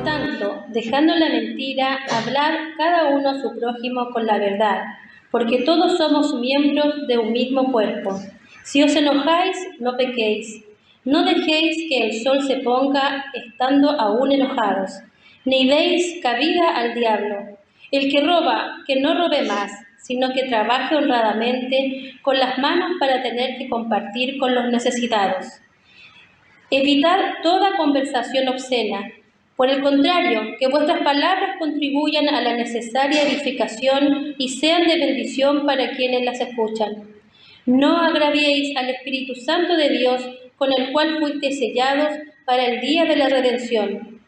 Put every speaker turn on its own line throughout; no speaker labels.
Por tanto, dejando la mentira, hablar cada uno a su prójimo con la verdad, porque todos somos miembros de un mismo cuerpo. Si os enojáis, no pequéis. No dejéis que el sol se ponga estando aún enojados, ni deis cabida al diablo. El que roba, que no robe más, sino que trabaje honradamente con las manos para tener que compartir con los necesitados. Evitad toda conversación obscena. Por el contrario, que vuestras palabras contribuyan a la necesaria edificación y sean de bendición para quienes las escuchan. No agraviéis al Espíritu Santo de Dios, con el cual fuisteis sellados para el día de la redención.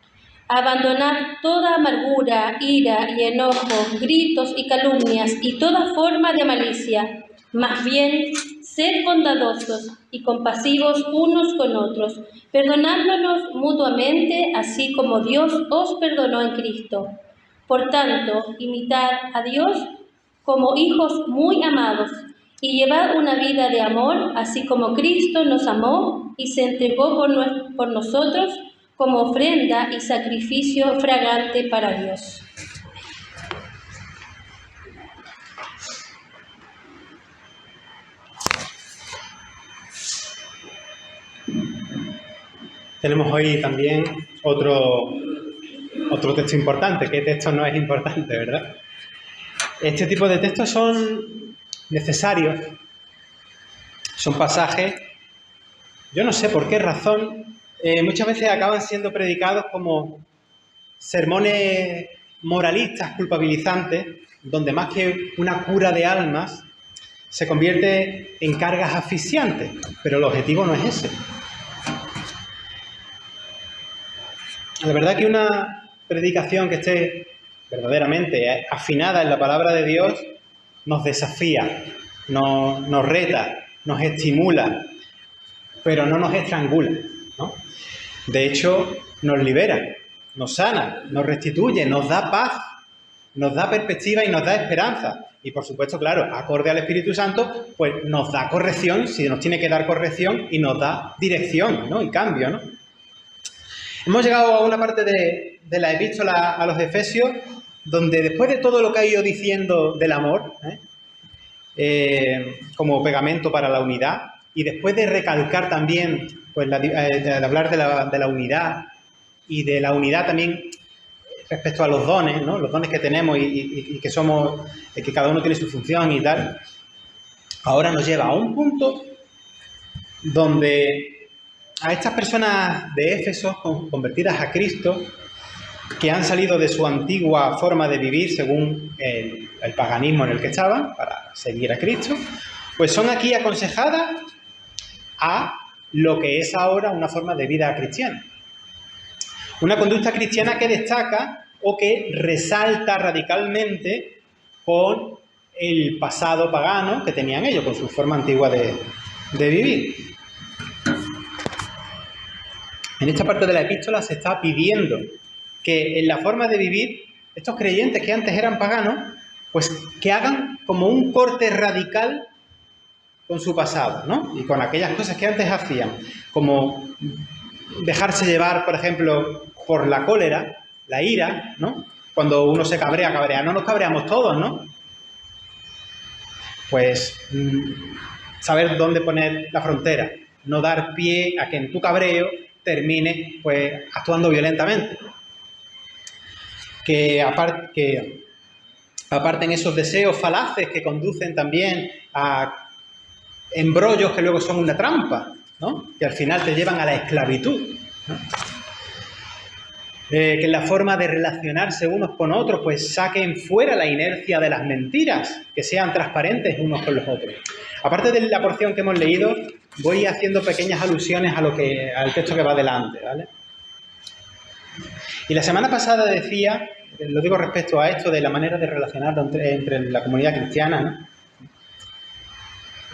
Abandonad toda amargura, ira y enojo, gritos y calumnias y toda forma de malicia. Más bien, sed bondadosos y compasivos unos con otros, perdonándonos mutuamente, así como Dios os perdonó en Cristo. Por tanto, imitad a Dios como hijos muy amados y llevad una vida de amor, así como Cristo nos amó y se entregó por nosotros como ofrenda y sacrificio fragante para Dios.
Tenemos hoy también otro texto importante. ¿Qué texto no es importante, verdad? Este tipo de textos son necesarios, son pasajes, yo no sé por qué razón, muchas veces acaban siendo predicados como sermones moralistas, culpabilizantes, donde más que una cura de almas, se convierte en cargas asfixiantes, pero el objetivo no es ese. La verdad que una predicación que esté verdaderamente afinada en la palabra de Dios nos desafía, nos reta, nos estimula, pero no nos estrangula, ¿no? De hecho, nos libera, nos sana, nos restituye, nos da paz, nos da perspectiva y nos da esperanza. Y por supuesto, claro, acorde al Espíritu Santo, pues nos da corrección, si nos tiene que dar corrección, y nos da dirección, ¿no? Y cambio, ¿no? Hemos llegado a una parte de la epístola a los Efesios, donde después de todo lo que ha ido diciendo del amor, como pegamento para la unidad, y después de recalcar también, pues, de hablar de la unidad, y de la unidad también respecto a los dones, ¿no? Los dones que tenemos y que somos, que cada uno tiene su función y tal, ahora nos lleva a un punto donde a estas personas de Éfeso, convertidas a Cristo, que han salido de su antigua forma de vivir según el paganismo en el que estaban, para seguir a Cristo, pues son aquí aconsejadas a lo que es ahora una forma de vida cristiana. Una conducta cristiana que destaca o que resalta radicalmente con el pasado pagano que tenían ellos, con su forma antigua de vivir. En esta parte de la epístola se está pidiendo que en la forma de vivir, estos creyentes que antes eran paganos, pues que hagan como un corte radical con su pasado, ¿no? Y con aquellas cosas que antes hacían, como dejarse llevar, por ejemplo, por la cólera, la ira, ¿no? Cuando uno se cabrea, no nos cabreamos todos, ¿no? Pues saber dónde poner la frontera, no dar pie a que en tu cabreo termine, pues, actuando violentamente. Que aparten esos deseos falaces que conducen también a embrollos que luego son una trampa, ¿no? Que al final te llevan a la esclavitud, ¿no? Que en la forma de relacionarse unos con otros, pues saquen fuera la inercia de las mentiras, que sean transparentes unos con los otros. Aparte de la porción que hemos leído, voy haciendo pequeñas alusiones al texto que va delante, ¿vale? Y la semana pasada decía, lo digo respecto a esto de la manera de relacionarlo entre la comunidad cristiana, ¿no?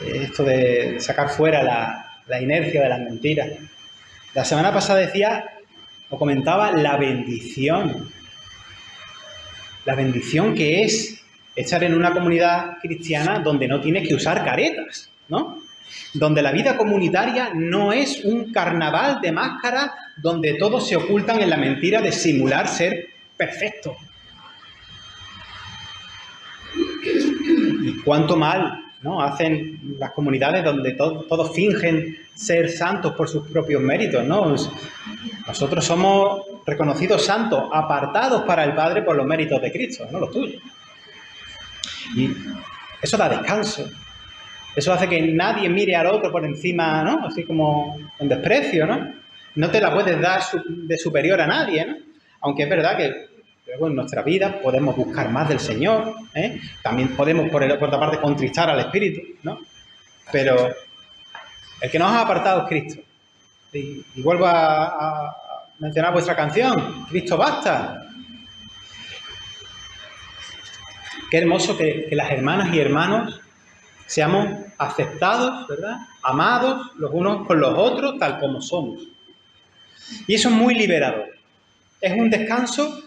Esto de sacar fuera la inercia de las mentiras. La semana pasada decía, o comentaba, la bendición que es estar en una comunidad cristiana donde no tienes que usar caretas, ¿no? Donde la vida comunitaria no es un carnaval de máscaras donde todos se ocultan en la mentira de simular ser perfectos. Y cuánto mal, ¿no?, hacen las comunidades donde todos fingen ser santos por sus propios méritos, ¿no? Nosotros somos reconocidos santos, apartados para el Padre por los méritos de Cristo, no los tuyos. Y eso da descanso. Eso hace que nadie mire al otro por encima, ¿no?, así como en desprecio, ¿no? No te la puedes dar de superior a nadie, ¿no? Aunque es verdad que luego en nuestra vida podemos buscar más del Señor, ¿eh? También podemos, por otra parte, contristar al Espíritu, ¿no? Pero el que nos ha apartado es Cristo. Y vuelvo a mencionar vuestra canción, Cristo basta. Qué hermoso que las hermanas y hermanos seamos aceptados, ¿verdad?, amados los unos con los otros tal como somos. Y eso es muy liberador. Es un descanso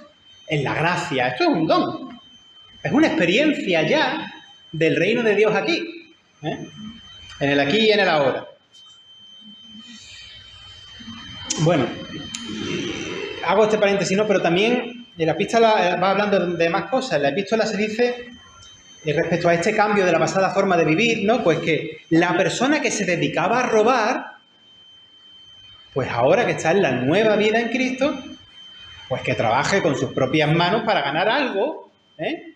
en la gracia. Esto es un don. Es una experiencia ya del reino de Dios aquí, ¿eh?, en el aquí y en el ahora. Bueno, hago este paréntesis, ¿no?, pero también en la epístola va hablando de más cosas. En la epístola se dice, respecto a este cambio de la pasada forma de vivir, ¿no?, pues que la persona que se dedicaba a robar, pues ahora que está en la nueva vida en Cristo, pues que trabaje con sus propias manos para ganar algo, ¿eh?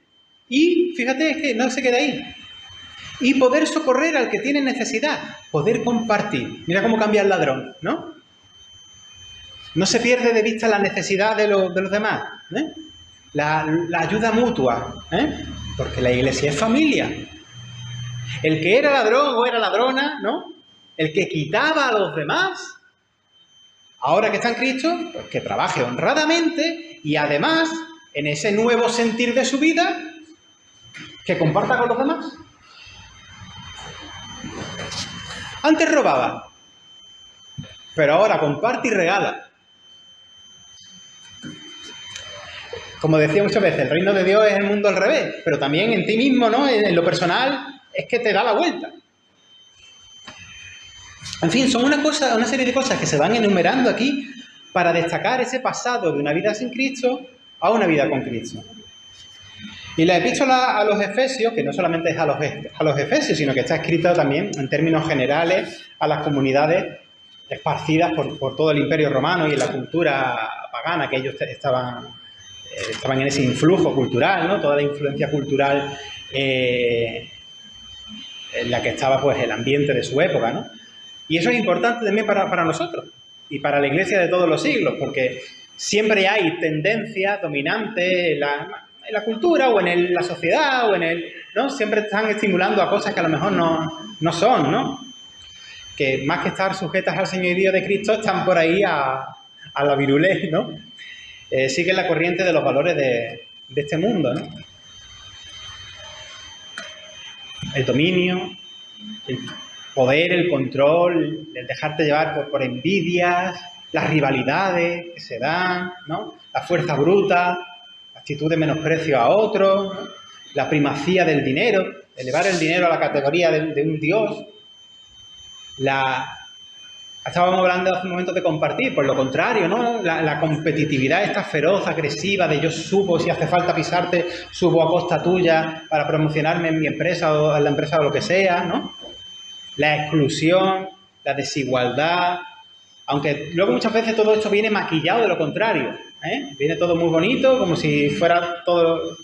Y fíjate, es que no se queda ahí. Y poder socorrer al que tiene necesidad, poder compartir. Mira cómo cambia el ladrón, ¿no? No se pierde de vista la necesidad de los demás, ¿eh? La ayuda mutua, ¿eh? Porque la iglesia es familia. El que era ladrón o era ladrona, ¿no?, el que quitaba a los demás, ahora que está en Cristo, pues que trabaje honradamente y además, en ese nuevo sentir de su vida, que comparta con los demás. Antes robaba, pero ahora comparte y regala. Como decía muchas veces, el reino de Dios es el mundo al revés, pero también en ti mismo, ¿no?, en lo personal, es que te da la vuelta. En fin, son una serie de cosas que se van enumerando aquí para destacar ese pasado de una vida sin Cristo a una vida con Cristo. Y la epístola a los Efesios, que no solamente es a los Efesios, sino que está escrita también en términos generales a las comunidades esparcidas por todo el Imperio Romano y en la cultura pagana, que ellos estaban en ese influjo cultural, ¿no?, toda la influencia cultural en la que estaba, pues, el ambiente de su época, ¿no? Y eso es importante también para nosotros y para la Iglesia de todos los siglos, porque siempre hay tendencias dominantes en la cultura o en la sociedad ¿no? Siempre están estimulando a cosas que a lo mejor no son, ¿no? Que más que estar sujetas al señorío de Cristo, están por ahí a la virulé, ¿no? Siguen la corriente de los valores de este mundo, ¿no? El dominio, el poder, el control, el dejarte llevar por envidias, las rivalidades que se dan, ¿no?, la fuerza bruta, la actitud de menosprecio a otros, ¿no?, la primacía del dinero, elevar el dinero a la categoría de un dios. Estábamos hablando hace un momento de compartir, por lo contrario, ¿no?, la competitividad esta feroz, agresiva, de yo subo, si hace falta pisarte, subo a costa tuya para promocionarme en mi empresa o en la empresa o lo que sea, ¿no? La exclusión, la desigualdad, aunque luego muchas veces todo esto viene maquillado de lo contrario, ¿eh? Viene todo muy bonito, como si fuera todo...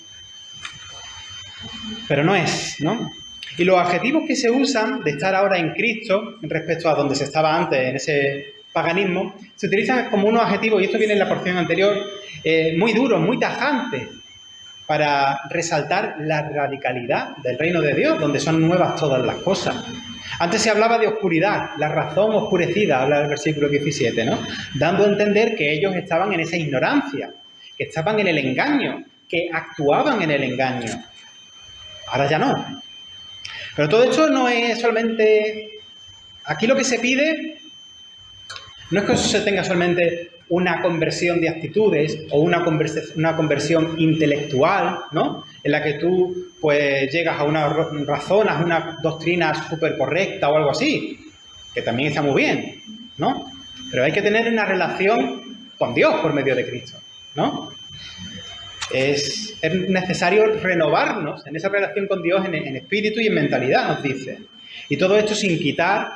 Pero no es, ¿no? Y los adjetivos que se usan de estar ahora en Cristo, respecto a donde se estaba antes, en ese paganismo, se utilizan como unos adjetivos, y esto viene en la porción anterior, muy duros, muy tajantes, para resaltar la radicalidad del reino de Dios, donde son nuevas todas las cosas. Antes se hablaba de oscuridad, la razón oscurecida, habla el versículo 17, ¿no?, dando a entender que ellos estaban en esa ignorancia, que estaban en el engaño, que actuaban en el engaño. Ahora ya no. Pero todo esto no es solamente... Aquí lo que se pide no es que se tenga solamente una conversión de actitudes o una conversión intelectual, ¿no?, en la que tú, pues, llegas a una razón, a una doctrina súper correcta o algo así, que también está muy bien, ¿no? pero hay que tener una relación con Dios por medio de Cristo, ¿no? Es necesario renovarnos en esa relación con Dios en espíritu y en mentalidad, nos dice. Y todo esto sin quitar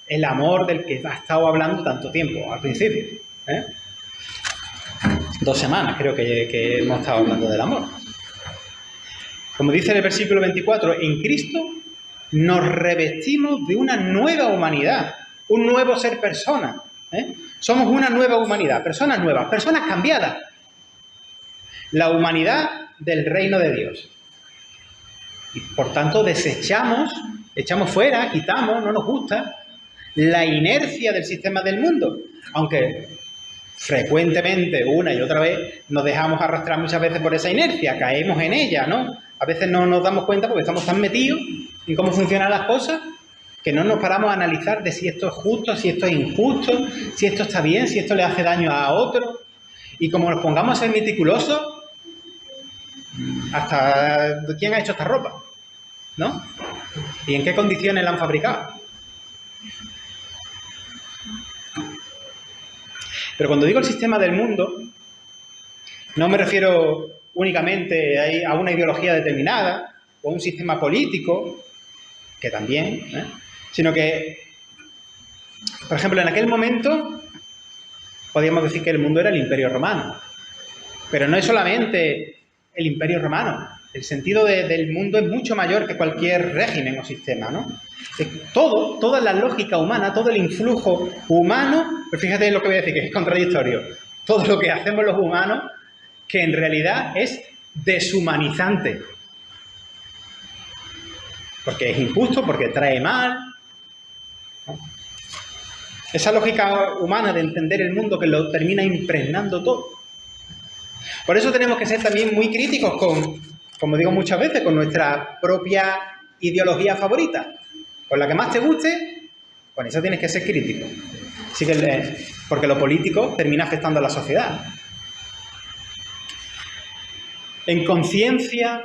el amor del que ha estado hablando tanto tiempo, al principio. 2 semanas creo que hemos estado hablando del amor. Como dice en el versículo 24, en Cristo nos revestimos de una nueva humanidad, un nuevo ser persona. Somos una nueva humanidad, personas nuevas, personas cambiadas. La humanidad del reino de Dios. Y por tanto echamos fuera, quitamos, no nos gusta, la inercia del sistema del mundo. Aunque frecuentemente, una y otra vez, nos dejamos arrastrar muchas veces por esa inercia, caemos en ella, ¿no? A veces no nos damos cuenta porque estamos tan metidos en cómo funcionan las cosas que no nos paramos a analizar de si esto es justo, si esto es injusto, si esto está bien, si esto le hace daño a otro. Y como nos pongamos a ser meticulosos, hasta quién ha hecho esta ropa, ¿no? ¿Y en qué condiciones la han fabricado? Pero cuando digo el sistema del mundo, no me refiero únicamente a una ideología determinada o a un sistema político, que también, sino que, por ejemplo, en aquel momento podríamos decir que el mundo era el Imperio Romano, pero no es solamente el Imperio Romano. El sentido del mundo es mucho mayor que cualquier régimen o sistema, ¿no? Toda la lógica humana, todo el influjo humano, pero fíjate lo que voy a decir, que es contradictorio. Todo lo que hacemos los humanos, que en realidad es deshumanizante. Porque es injusto, porque trae mal, ¿no? Esa lógica humana de entender el mundo que lo termina impregnando todo. Por eso tenemos que ser también muy críticos como digo muchas veces, con nuestra propia ideología favorita. Con la que más te guste, con eso tienes que ser crítico. Así que, porque lo político termina afectando a la sociedad. En conciencia,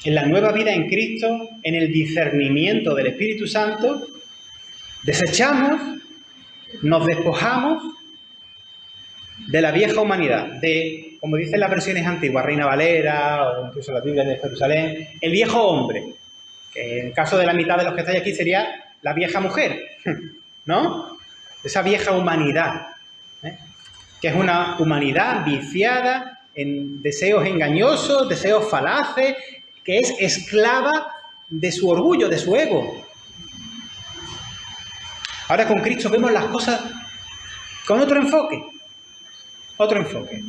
en la nueva vida en Cristo, en el discernimiento del Espíritu Santo, desechamos, nos despojamos de la vieja humanidad, de, como dicen las versiones antiguas, Reina Valera o incluso la Biblia de Jerusalén, el viejo hombre, que en el caso de la mitad de los que estáis aquí sería la vieja mujer, ¿no? Esa vieja humanidad, que es una humanidad viciada en deseos engañosos, deseos falaces, que es esclava de su orgullo, de su ego. Ahora con Cristo vemos las cosas con otro enfoque. Otro enfoque.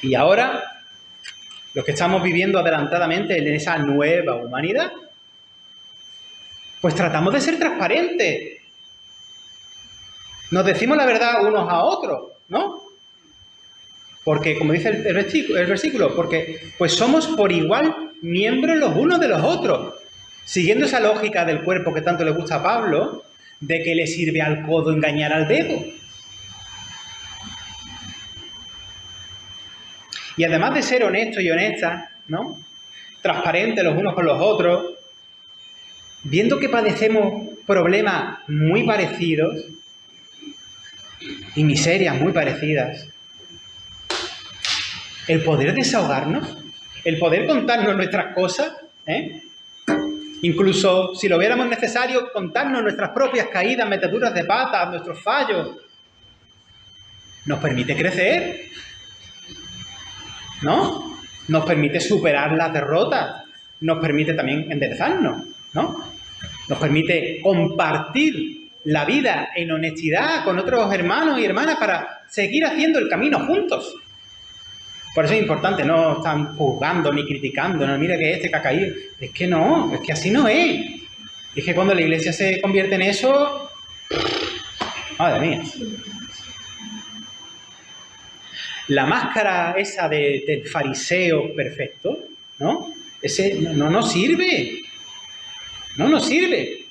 Y ahora, los que estamos viviendo adelantadamente en esa nueva humanidad, pues tratamos de ser transparentes. Nos decimos la verdad unos a otros, ¿no? Porque, como dice el versículo, porque pues somos por igual miembros los unos de los otros. Siguiendo esa lógica del cuerpo que tanto le gusta a Pablo, de que le sirve al codo engañar al dedo. Y además de ser honestos y honestas, ¿no? Transparentes los unos con los otros, viendo que padecemos problemas muy parecidos y miserias muy parecidas, el poder desahogarnos, el poder contarnos nuestras cosas, incluso si lo viéramos necesario, contarnos nuestras propias caídas, meteduras de patas, nuestros fallos, nos permite crecer, ¿no? Nos permite superar las derrotas, nos permite también enderezarnos, ¿no? Nos permite compartir la vida en honestidad con otros hermanos y hermanas para seguir haciendo el camino juntos. Por eso es importante, no estar juzgando ni criticando, no, mira que este que ha caído. Es que no, es que así no es. Y es que cuando la iglesia se convierte en eso, madre mía. La máscara esa del fariseo perfecto, ¿no? Ese no nos sirve. No nos sirve.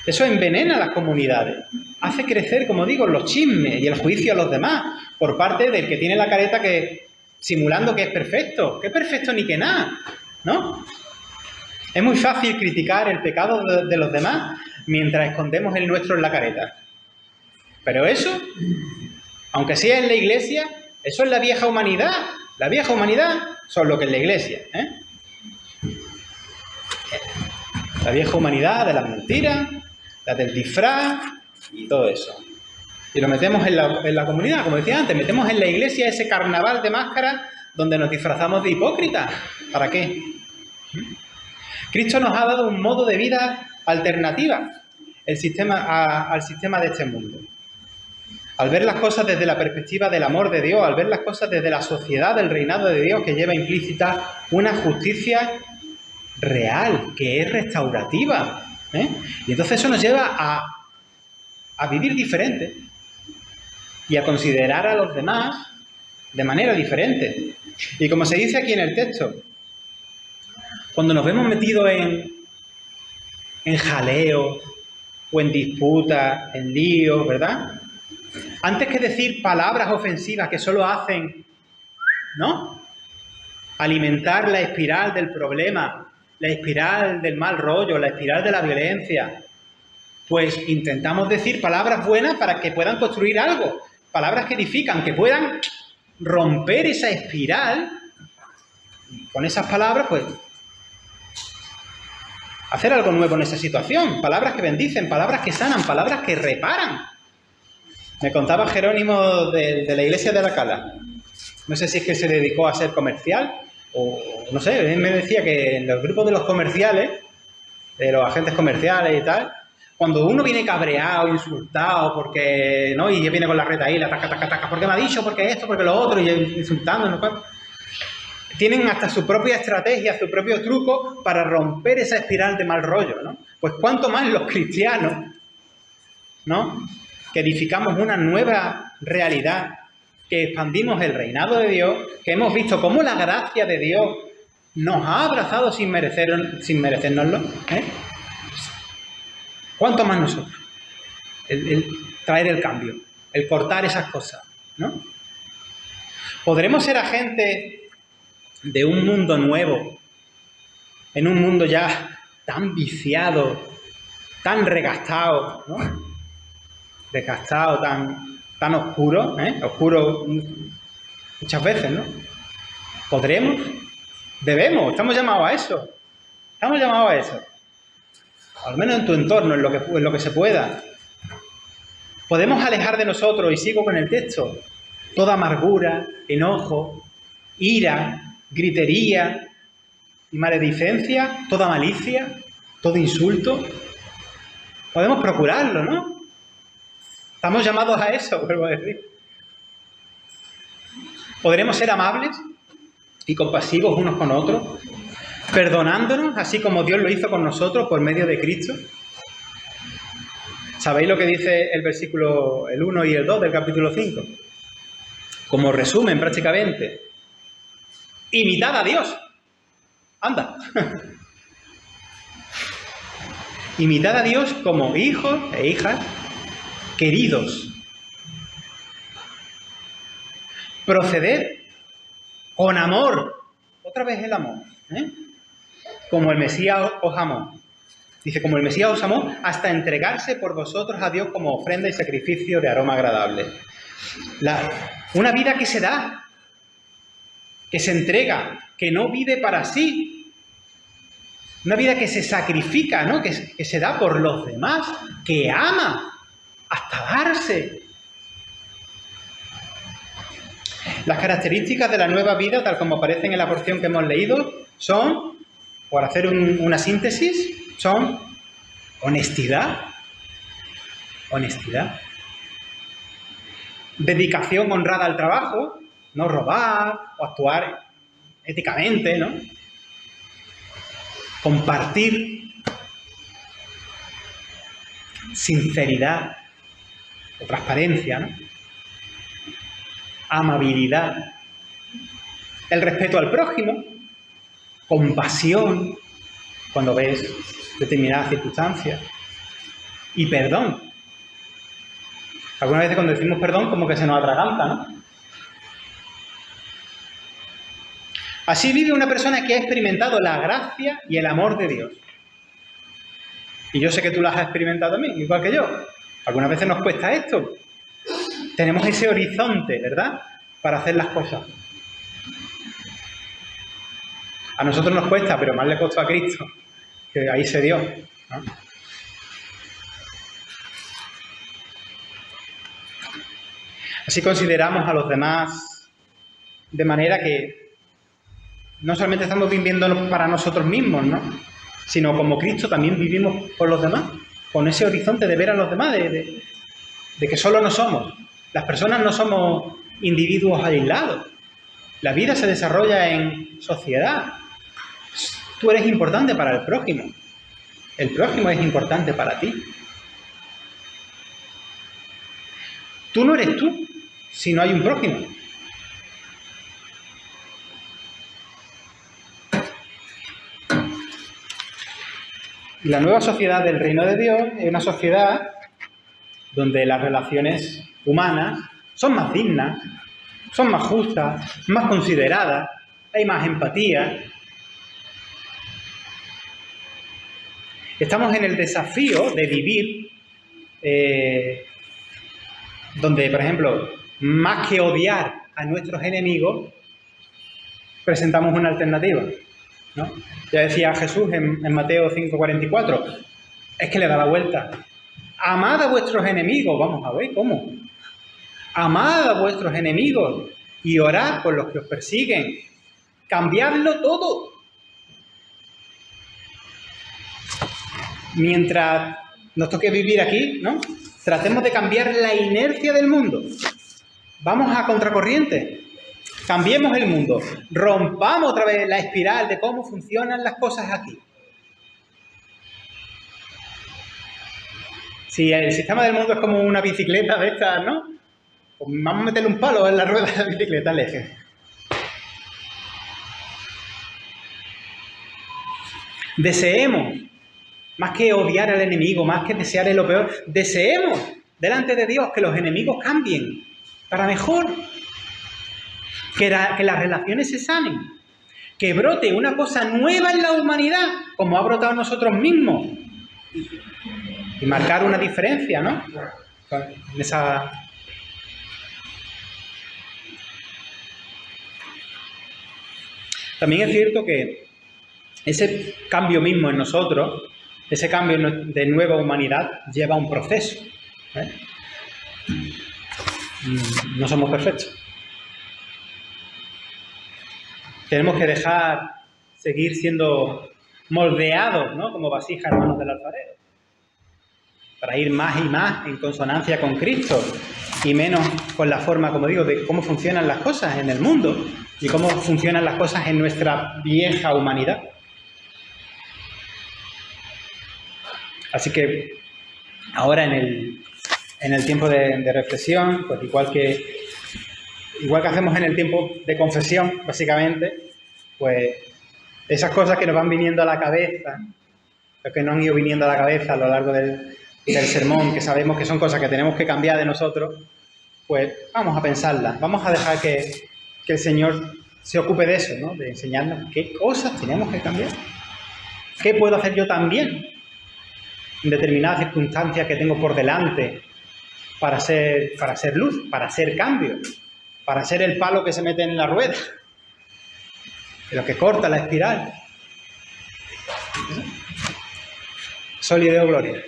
Eso envenena a las comunidades. Hace crecer, como digo, los chismes y el juicio a los demás por parte del que tiene la careta que simulando que es perfecto. Que perfecto ni que nada, ¿no? Es muy fácil criticar el pecado de los demás mientras escondemos el nuestro en la careta. Pero eso, aunque sea en la iglesia, eso es la vieja humanidad. La vieja humanidad son lo que es la iglesia, ¿eh? La vieja humanidad de las mentiras, la del disfraz y todo eso. Y lo metemos en la comunidad, como decía antes, metemos en la iglesia ese carnaval de máscaras donde nos disfrazamos de hipócritas. ¿Para qué? Cristo nos ha dado un modo de vida alternativa al sistema de este mundo. Al ver las cosas desde la perspectiva del amor de Dios, al ver las cosas desde la sociedad del reinado de Dios, que lleva implícita una justicia real, que es restaurativa, ¿eh? Y entonces eso nos lleva a vivir diferente y a considerar a los demás de manera diferente. Y como se dice aquí en el texto, cuando nos vemos metidos en jaleo o en disputas, en líos, ¿verdad? Antes que decir palabras ofensivas que solo hacen, ¿no?, alimentar la espiral del problema, la espiral del mal rollo, la espiral de la violencia, pues intentamos decir palabras buenas para que puedan construir algo, palabras que edifican, que puedan romper esa espiral. Y con esas palabras, pues, hacer algo nuevo en esa situación. Palabras que bendicen, palabras que sanan, palabras que reparan. Me contaba Jerónimo de la iglesia de Alcalá. No sé si es que se dedicó a ser comercial o no sé, él me decía que en los grupos de los comerciales, de los agentes comerciales y tal, cuando uno viene cabreado, insultado, porque, ¿no?, y viene con la retaíla, taca, taca, taca, porque me ha dicho, porque esto, porque lo otro, y insultando, ¿no?, tienen hasta su propia estrategia, su propio truco para romper esa espiral de mal rollo, ¿no? Pues cuánto más los cristianos, ¿no?, que edificamos una nueva realidad, que expandimos el reinado de Dios, que hemos visto cómo la gracia de Dios nos ha abrazado sin merecérnoslo, ¿eh? ¿Cuánto más nosotros? El traer el cambio, el cortar esas cosas, ¿no? ¿Podremos ser agentes de un mundo nuevo, en un mundo ya tan viciado, tan regastado, ¿no?, desgastado, tan oscuro, ¿eh?, oscuro muchas veces, ¿no? ¿Podremos? Debemos, estamos llamados a eso. Estamos llamados a eso. Al menos en tu entorno, en lo que se pueda. Podemos alejar de nosotros, y sigo con el texto, toda amargura, enojo, ira, gritería y maledicencia, toda malicia, todo insulto. Podemos procurarlo, ¿no? Estamos llamados a eso, vuelvo a decir. ¿Podremos ser amables y compasivos unos con otros, perdonándonos, así como Dios lo hizo con nosotros por medio de Cristo? ¿Sabéis lo que dice el versículo, el 1 y el 2 del capítulo 5? Como resumen, prácticamente. Imitad a Dios. Anda. Imitad a Dios como hijos e hijas queridos. Proceded con amor. Otra vez el amor, ¿eh? Como el Mesías os amó. Dice, como el Mesías os amó, hasta entregarse por vosotros a Dios como ofrenda y sacrificio de aroma agradable. Una vida que se da, que se entrega, que no vive para sí. Una vida que se sacrifica, ¿no?, que se da por los demás, que ama hasta darse. Las características de la nueva vida, tal como aparecen en la porción que hemos leído, son, por hacer una síntesis, son honestidad, dedicación honrada al trabajo, no robar o actuar éticamente, ¿no?, compartir, sinceridad o transparencia, ¿no?, amabilidad, el respeto al prójimo, compasión cuando ves determinadas circunstancias y perdón. Algunas veces cuando decimos perdón como que se nos atraganta, ¿no? Así vive una persona que ha experimentado la gracia y el amor de Dios. Y yo sé que tú las has experimentado también, igual que yo. Algunas veces nos cuesta esto. Tenemos ese horizonte, ¿verdad?, para hacer las cosas. A nosotros nos cuesta, pero más le costó a Cristo, que ahí se dio, ¿no? Así consideramos a los demás de manera que no solamente estamos viviendo para nosotros mismos, ¿no?, sino como Cristo también vivimos por los demás, con ese horizonte de ver a los demás, de que solo no somos. Las personas no somos individuos aislados. La vida se desarrolla en sociedad. Tú eres importante para el prójimo. El prójimo es importante para ti. Tú no eres tú si no hay un prójimo. Y la nueva sociedad del reino de Dios es una sociedad donde las relaciones humanas son más dignas, son más justas, más consideradas, hay más empatía. Estamos en el desafío de vivir donde, por ejemplo, más que odiar a nuestros enemigos, presentamos una alternativa, ¿no? Ya decía Jesús en Mateo 5:44, es que le da la vuelta. Amad a vuestros enemigos, vamos a ver cómo. Amad a vuestros enemigos y orad por los que os persiguen. Cambiadlo todo. Mientras nos toque vivir aquí, ¿no?, tratemos de cambiar la inercia del mundo. Vamos a contracorriente. Cambiemos el mundo. Rompamos otra vez la espiral de cómo funcionan las cosas aquí. Si el sistema del mundo es como una bicicleta de estas, ¿no?, pues vamos a meterle un palo en la rueda de la bicicleta al eje. Deseemos, más que odiar al enemigo, más que desearle lo peor, deseemos delante de Dios que los enemigos cambien para mejor, que las relaciones se sanen, que brote una cosa nueva en la humanidad, como ha brotado en nosotros mismos, y marcar una diferencia, ¿no?, en esa... También es cierto que ese cambio mismo en nosotros, ese cambio de nueva humanidad, lleva un proceso, ¿eh? No somos perfectos. Tenemos que seguir siendo moldeados, ¿no?, como vasijas en manos del alfarero, para ir más y más en consonancia con Cristo y menos con la forma, como digo, de cómo funcionan las cosas en el mundo y cómo funcionan las cosas en nuestra vieja humanidad. Así que ahora en el tiempo de reflexión, pues igual que hacemos en el tiempo de confesión, básicamente, pues esas cosas que nos van viniendo a la cabeza, o que nos han ido viniendo a la cabeza a lo largo del sermón, que sabemos que son cosas que tenemos que cambiar de nosotros, pues vamos a pensarlas, vamos a dejar que el Señor se ocupe de eso, ¿no?, de enseñarnos qué cosas tenemos que cambiar, qué puedo hacer yo también en determinadas circunstancias que tengo por delante para ser luz, para ser cambio, para ser el palo que se mete en la rueda, lo que corta la espiral. Sol y Deo Gloria.